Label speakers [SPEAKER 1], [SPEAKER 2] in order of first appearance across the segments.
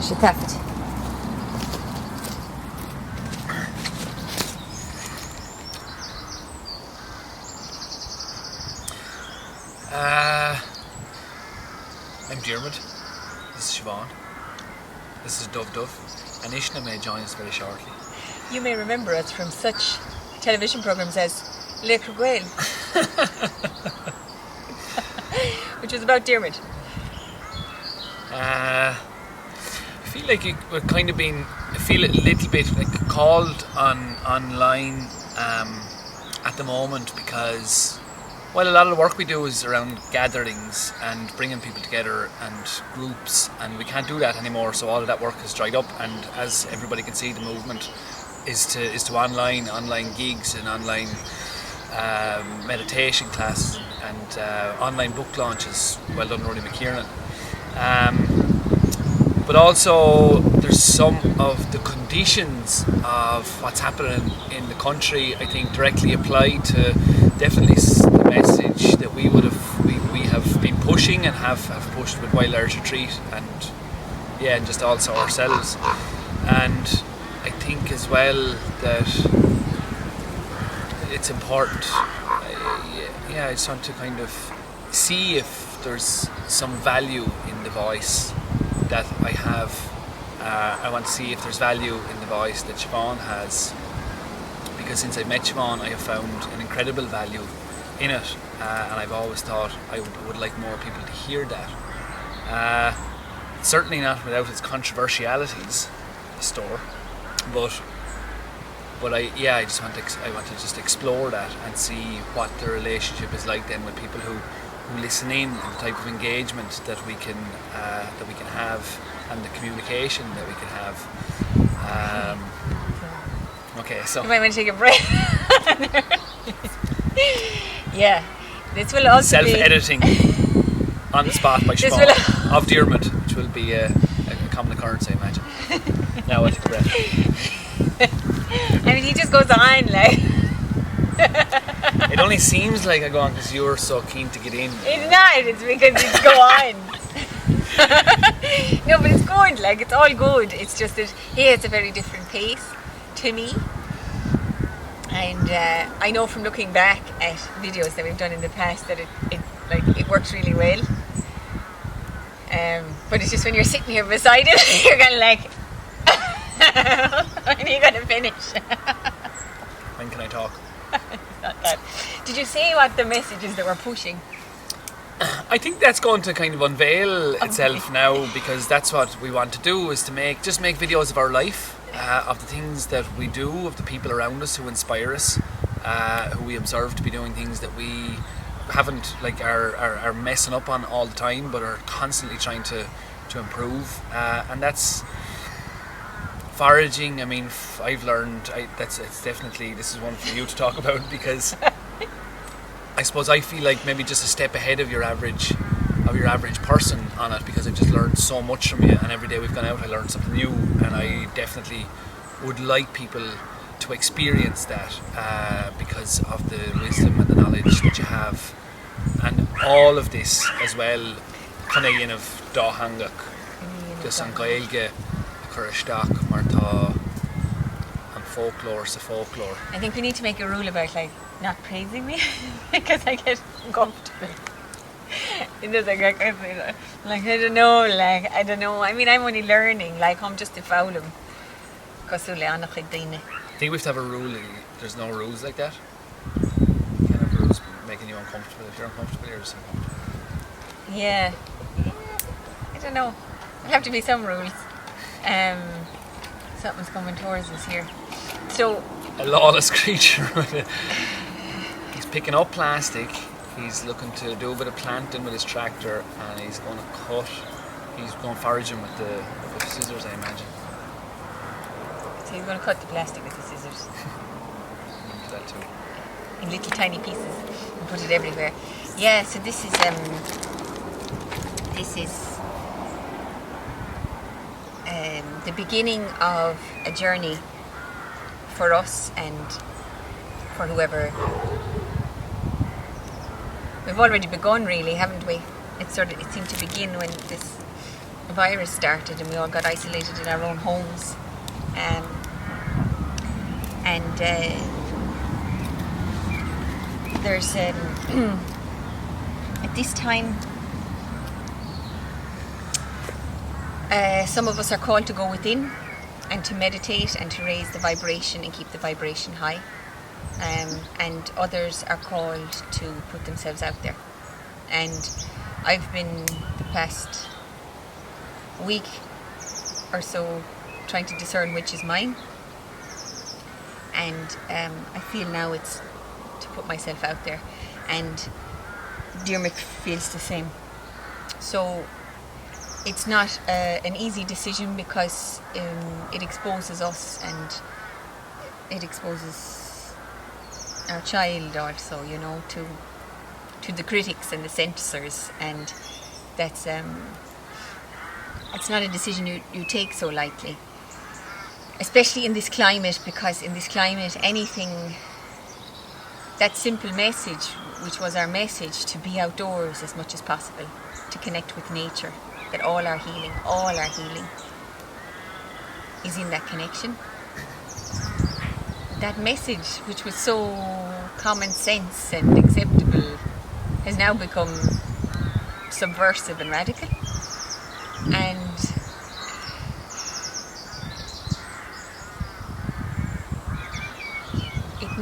[SPEAKER 1] شتفت.
[SPEAKER 2] I'm Diarmuid. This is Siobhan. This is Dove. And Ishna may join us very shortly.
[SPEAKER 1] You may remember us from such television programmes as Le Cruel, which was about Diarmuid.
[SPEAKER 2] I feel like we're kind of being, I feel a little bit like called online at the moment because, well, a lot of the work we do is around gatherings and bringing people together and groups, and we can't do that anymore, so all of that work has dried up, and as everybody can see, the movement is to online gigs and online meditation classes and online book launches. Well done, Rory McKiernan. But also there's some of the conditions of what's happening in the country, I think, directly apply to definitely the message that we have been pushing and have pushed with Wild Irish Retreat and just also ourselves. And I think as well that it's important, I just want to kind of see if there's some value in the voice that I have. I want to see if there's value in the voice that Siobhan has, because since I met Siobhan I have found an incredible value in it, and I've always thought I would like more people to hear that. Certainly not without its controversialities, the store, but I just want to just explore that and see what the relationship is like then with people who listen in, and the type of engagement that we can have, and the communication that we can have. Okay, so
[SPEAKER 1] You might want to take a break. Yeah, this will also
[SPEAKER 2] self-editing on the spot by Siobhan of Diarmuid, which will be a common occurrence, I imagine. Now I'll take a breath.
[SPEAKER 1] I mean, he just goes on like.
[SPEAKER 2] It only seems like I go on because you're so keen to get in.
[SPEAKER 1] It's not. It's because it's go on. No, but it's good. Like, it's all good. It's just that he has a very different pace to me. And I know from looking back at videos that we've done in the past that it works really well. But it's just when you're sitting here beside him, you're kind of like, when are you going to finish?
[SPEAKER 2] When can I talk?
[SPEAKER 1] Not that. Did you say what the message is that we're pushing?
[SPEAKER 2] I think that's going to kind of unveil itself now, because that's what we want to do, is to make videos of our life, of the things that we do, of the people around us who inspire us, who we observe to be doing things that we haven't, like, are messing up on all the time, but are constantly trying to improve, and that's foraging. I mean, I've learned it's definitely, this is one for you to talk about, because I suppose I feel like maybe just a step ahead of your average person on it, because I've just learned so much from you, and every day we've gone out I learned something new, and I definitely would like people to experience that, because of the wisdom and the knowledge that you have, and all of this as well Cunnayin of Dáhangach, just an Gaeilge, Currashtak, Martha, and folklore.
[SPEAKER 1] I think we need to make a rule about, like, not praising me because I get uncomfortable. It does, like, I don't know. I mean, I'm only learning. Like, I'm just a foulum.
[SPEAKER 2] I think we have to have a rule. There's no rules like that. You can't have rules making you uncomfortable. If you're uncomfortable, you're just uncomfortable.
[SPEAKER 1] Yeah. I don't know. There'll have to be some rules. Something's coming towards us here. So,
[SPEAKER 2] a lawless creature. He's picking up plastic. He's looking to do a bit of planting with his tractor, and he's going to cut. He's going foraging with the scissors, I imagine.
[SPEAKER 1] So he's going to cut the plastic with the scissors.
[SPEAKER 2] That too.
[SPEAKER 1] In little tiny pieces and put it everywhere. Yeah. So this is the beginning of a journey for us and for whoever. We've already begun, really, haven't we? It seemed to begin when this virus started and we all got isolated in our own homes. And there's at this time some of us are called to go within and to meditate and to raise the vibration and keep the vibration high, and others are called to put themselves out there. And I've been the past week or so trying to discern which is mine, and I feel now it's to put myself out there, and Diarmuid feels the same. So it's not an easy decision because it exposes us and it exposes our child also, you know, to the critics and the censors, and that's it's not a decision you take so lightly, especially in this climate, because in this climate anything, that simple message which was our message to be outdoors as much as possible, to connect with nature, that all our healing is in that connection. That message, which was so common sense and acceptable, has now become subversive and radical. And it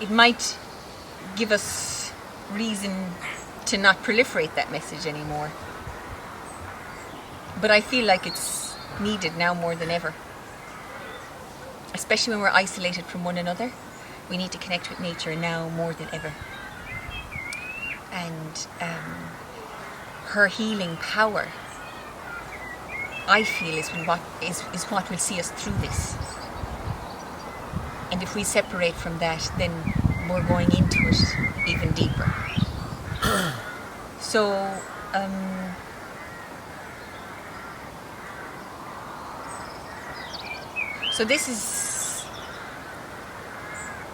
[SPEAKER 1] might give us reason to not proliferate that message anymore. But I feel like it's needed now more than ever. Especially when we're isolated from one another. We need to connect with nature now more than ever. And her healing power, I feel, is what will see us through this. And if we separate from that, then we're going into it even deeper. So,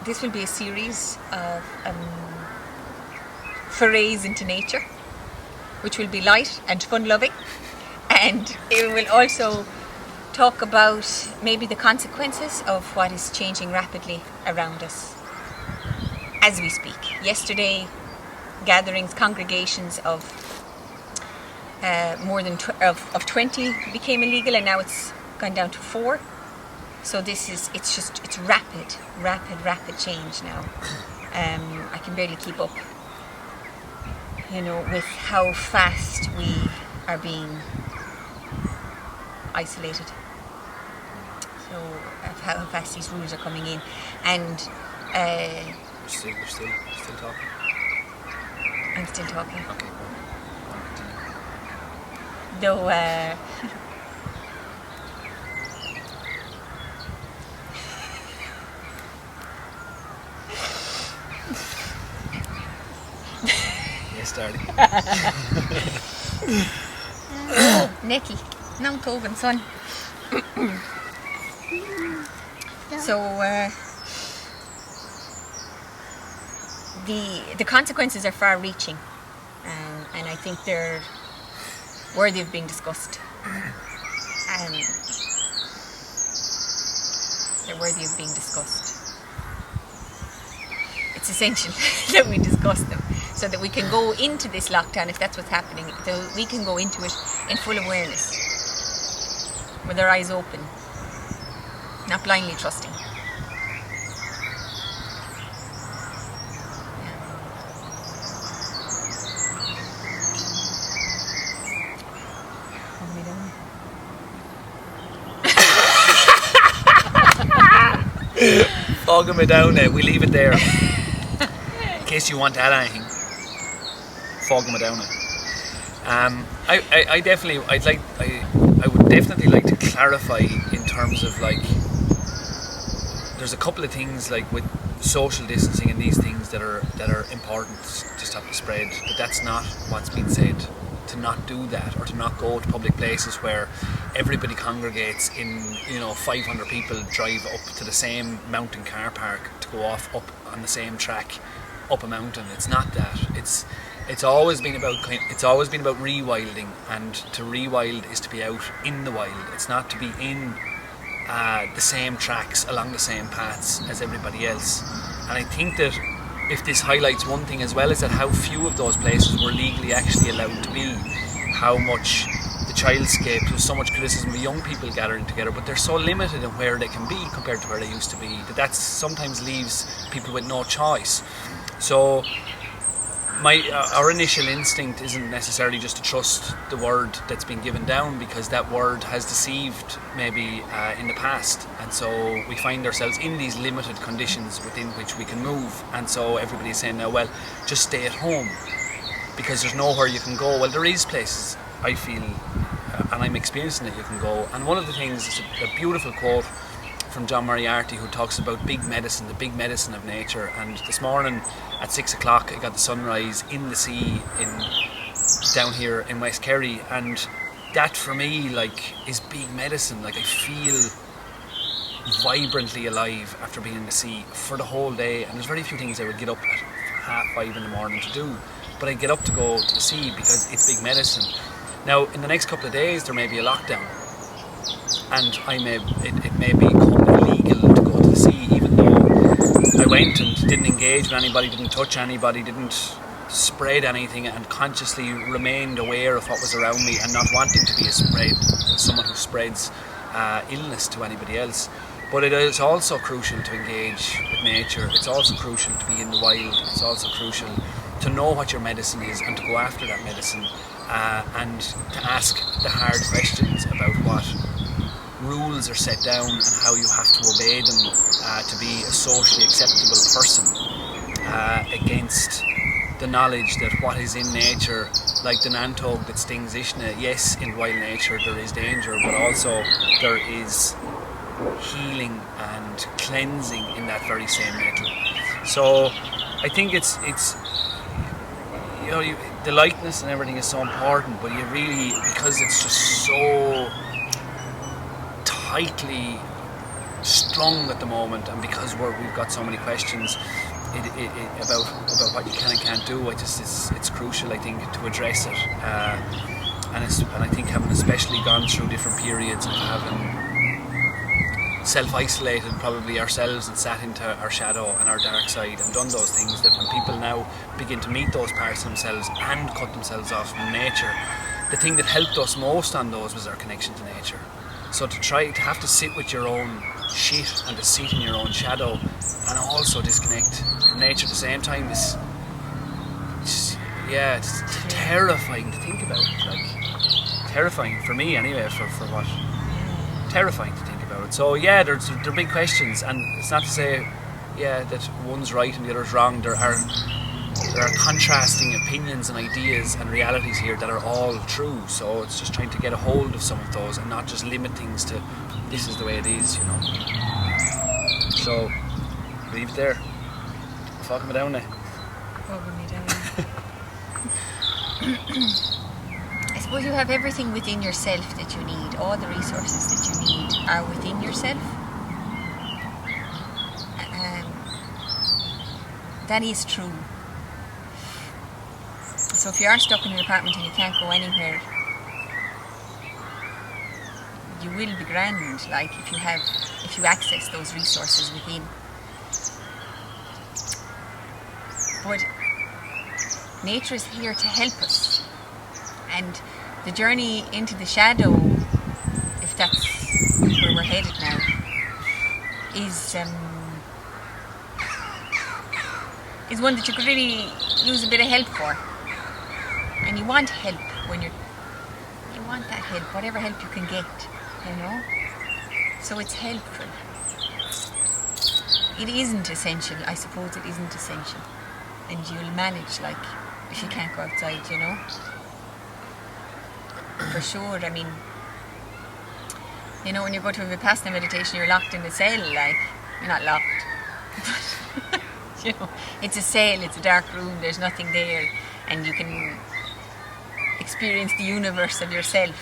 [SPEAKER 1] this will be a series of forays into nature, which will be light and fun-loving, and it will also talk about maybe the consequences of what is changing rapidly around us as we speak. Yesterday, gatherings, congregations of more than 20 became illegal, and now it's gone down to 4. So it's rapid change now. I can barely keep up, you know, with how fast we are being isolated. So how fast these rules are coming in, and
[SPEAKER 2] You're still talking?
[SPEAKER 1] I'm still talking.
[SPEAKER 2] Okay, go on.
[SPEAKER 1] Though
[SPEAKER 2] Yes, darling.
[SPEAKER 1] Nicky, now Togan son. So the consequences are far-reaching, and I think they're worthy of being discussed. They're worthy of being discussed. It's essential that we discuss them, so that we can go into this lockdown, if that's what's happening, so we can go into it in full awareness, with our eyes open, not blindly trusting.
[SPEAKER 2] Fogging me down now. We leave it there. In case you want to add anything. Fogging me down now. I would definitely like to clarify in terms of, like, there's a couple of things like with social distancing and these things that are important to stop the spread, but that's not what's been said. To not do that, or to not go to public places where everybody congregates in, 500 people drive up to the same mountain car park to go off up on the same track up a mountain. It's not that. It's always been about rewilding, and to rewild is to be out in the wild. It's not to be in the same tracks along the same paths as everybody else. And I think that if this highlights one thing as well, is that how few of those places were legally actually allowed to be, how much the childscape, there was so much criticism of young people gathering together, but they're so limited in where they can be compared to where they used to be, that sometimes leaves people with no choice. So our initial instinct isn't necessarily just to trust the word that's been given down, because that word has deceived maybe in the past, and so we find ourselves in these limited conditions within which we can move, and so everybody's saying now, well, just stay at home because there's nowhere you can go. Well, there is places, I feel, and I'm experiencing it, you can go. And one of the things is a beautiful quote from John Moriarty, who talks about big medicine, the big medicine of nature. And this morning at 6 o'clock I got the sunrise in the sea down here in West Kerry, and that for me is big medicine. I feel vibrantly alive after being in the sea for the whole day, and there's very few things I would get up at 5:30 in the morning to do, but I get up to go to the sea because it's big medicine. Now in the next couple of days there may be a lockdown, and it may become illegal to go to the sea, even though I went and didn't engage with anybody, didn't touch anybody, didn't spread anything, and consciously remained aware of what was around me and not wanting to be someone who spreads illness to anybody else. But it is also crucial to engage with nature. It's also crucial to be in the wild. It's also crucial to know what your medicine is and to go after that medicine, and to ask the hard questions about what rules are set down and how you have to obey them to be a socially acceptable person, against the knowledge that what is in nature, like the nantog that stings Ishna, yes, in wild nature there is danger, but also there is healing and cleansing in that very same metal. So I think it's the lightness and everything is so important, but you really, because it's just so tightly strung at the moment, and because we've got so many questions about what you can and can't do, it's crucial, I think, to address it, and I think having especially gone through different periods of having self-isolated probably ourselves and sat into our shadow and our dark side and done those things, that when people now begin to meet those parts of themselves and cut themselves off from nature, the thing that helped us most on those was our connection to nature. So to try to have to sit with your own shit and to sit in your own shadow and also disconnect from nature at the same time is it's terrifying to think about. Terrifying for me anyway, for what terrifying to think about it. So there are big questions, and it's not to say that one's right and the other's wrong. There are contrasting opinions and ideas and realities here that are all true, so it's just trying to get a hold of some of those and not just limit things to this is the way it is, So leave it there. Fucking me down now.
[SPEAKER 1] Fucking me down. I suppose you have everything within yourself that you need. All the resources that you need are within yourself. That is true. So if you are stuck in an apartment and you can't go anywhere, you will be grand, if you access those resources within. But nature is here to help us, and the journey into the shadow, if that's where we're headed now, is one that you could really use a bit of help for. And you want help you want that help, whatever help you can get, So it's helpful. It isn't essential, I suppose it isn't essential. And you'll manage, if you can't go outside, For sure, I mean, when you go to a Vipassana meditation, you're locked in a cell, you're not locked. It's a cell, it's a dark room, there's nothing there, and you can experience the universe of yourself.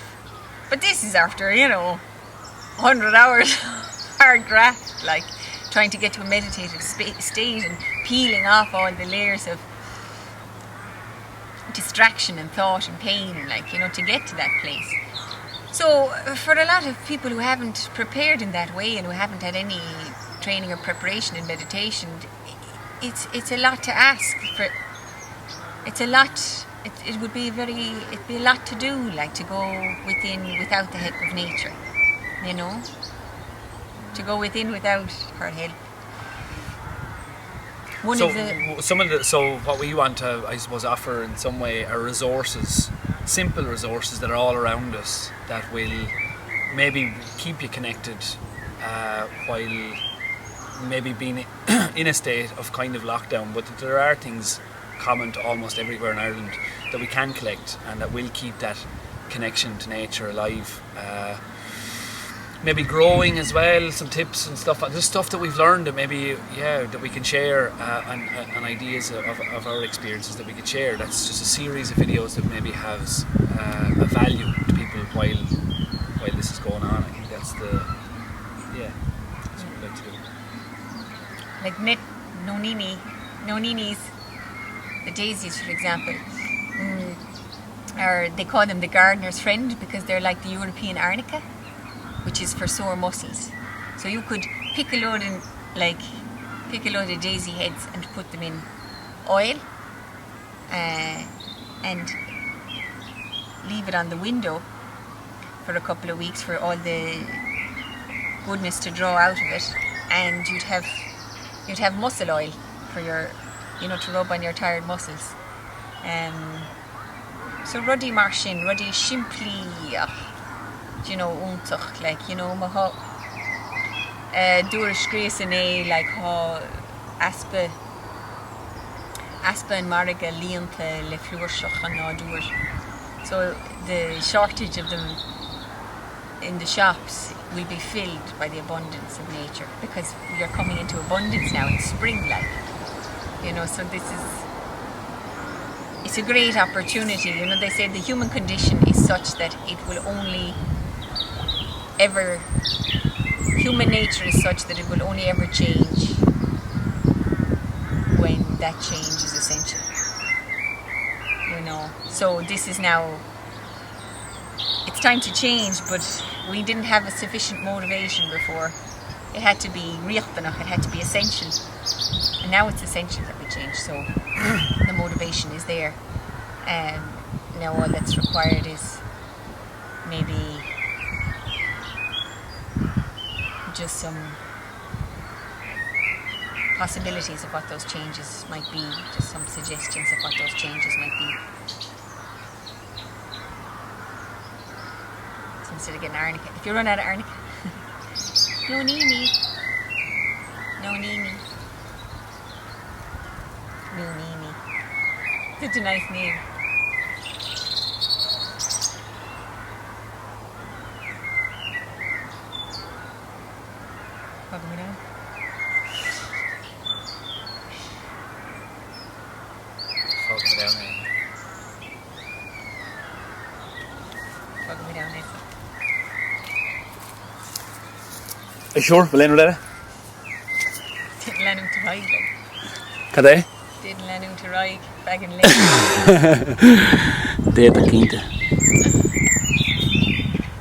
[SPEAKER 1] But this is after, 100 hours hard graft, trying to get to a meditative state and peeling off all the layers of distraction and thought and pain, like, you know, to get to that place. So for a lot of people who haven't prepared in that way and who haven't had any training or preparation in meditation, it's a lot to ask for. It's a lot. It would be it'd be a lot to do, like to go within without the help of nature, you know, to go within without her help.
[SPEAKER 2] So what we want to, I suppose, offer in some way are resources, simple resources that are all around us that will maybe keep you connected while maybe being in a state of kind of lockdown. But there are things common to almost everywhere in Ireland that we can collect and that will keep that connection to nature alive. Maybe growing as well, some tips and stuff. There's stuff that we've learned that maybe, that we can share and ideas of our experiences that we could share. That's just a series of videos that maybe has a value to people while this is going on. I think that's that's what we'd like to do.
[SPEAKER 1] Like noninis, the daisies, for example, or they call them the gardener's friend because they're like the European arnica, which is for sore muscles. So you could pick a load of daisy heads and put them in oil and leave it on the window for a couple of weeks for all the goodness to draw out of it, and you'd have muscle oil for your, you know, to rub on your tired muscles. So ruddy marshin, ruddy shimply, you know, untach, like, you know, maha dúir scríosanné, like how aspa and mariga líonta le flúirseach an nádúir. So the shortage of them in the shops will be filled by the abundance of nature, because we are coming into abundance now in spring, like, you know. So it's a great opportunity. You know, they say the human condition is such that it will only ever, human nature is such that it will only ever change when that change is essential, you know. So this is now, it's time to change, but we didn't have a sufficient motivation before. It had to be riachtanach, it had to be essential, and now it's essential that we change. So the motivation is there, and now all that's required is maybe just some possibilities of what those changes might be, just some suggestions of what those changes might be. So instead of getting arnica, if you run out of arnica, no nini. Such a nice name. Welcome me down.
[SPEAKER 2] Welcome me down there.
[SPEAKER 1] Welcome me down, Nathan.
[SPEAKER 2] Are you sure? Will anyone let it?
[SPEAKER 1] Didn't let him to ride, like.
[SPEAKER 2] Can they?
[SPEAKER 1] Didn't let him to ride back in Lake.
[SPEAKER 2] They the quinta.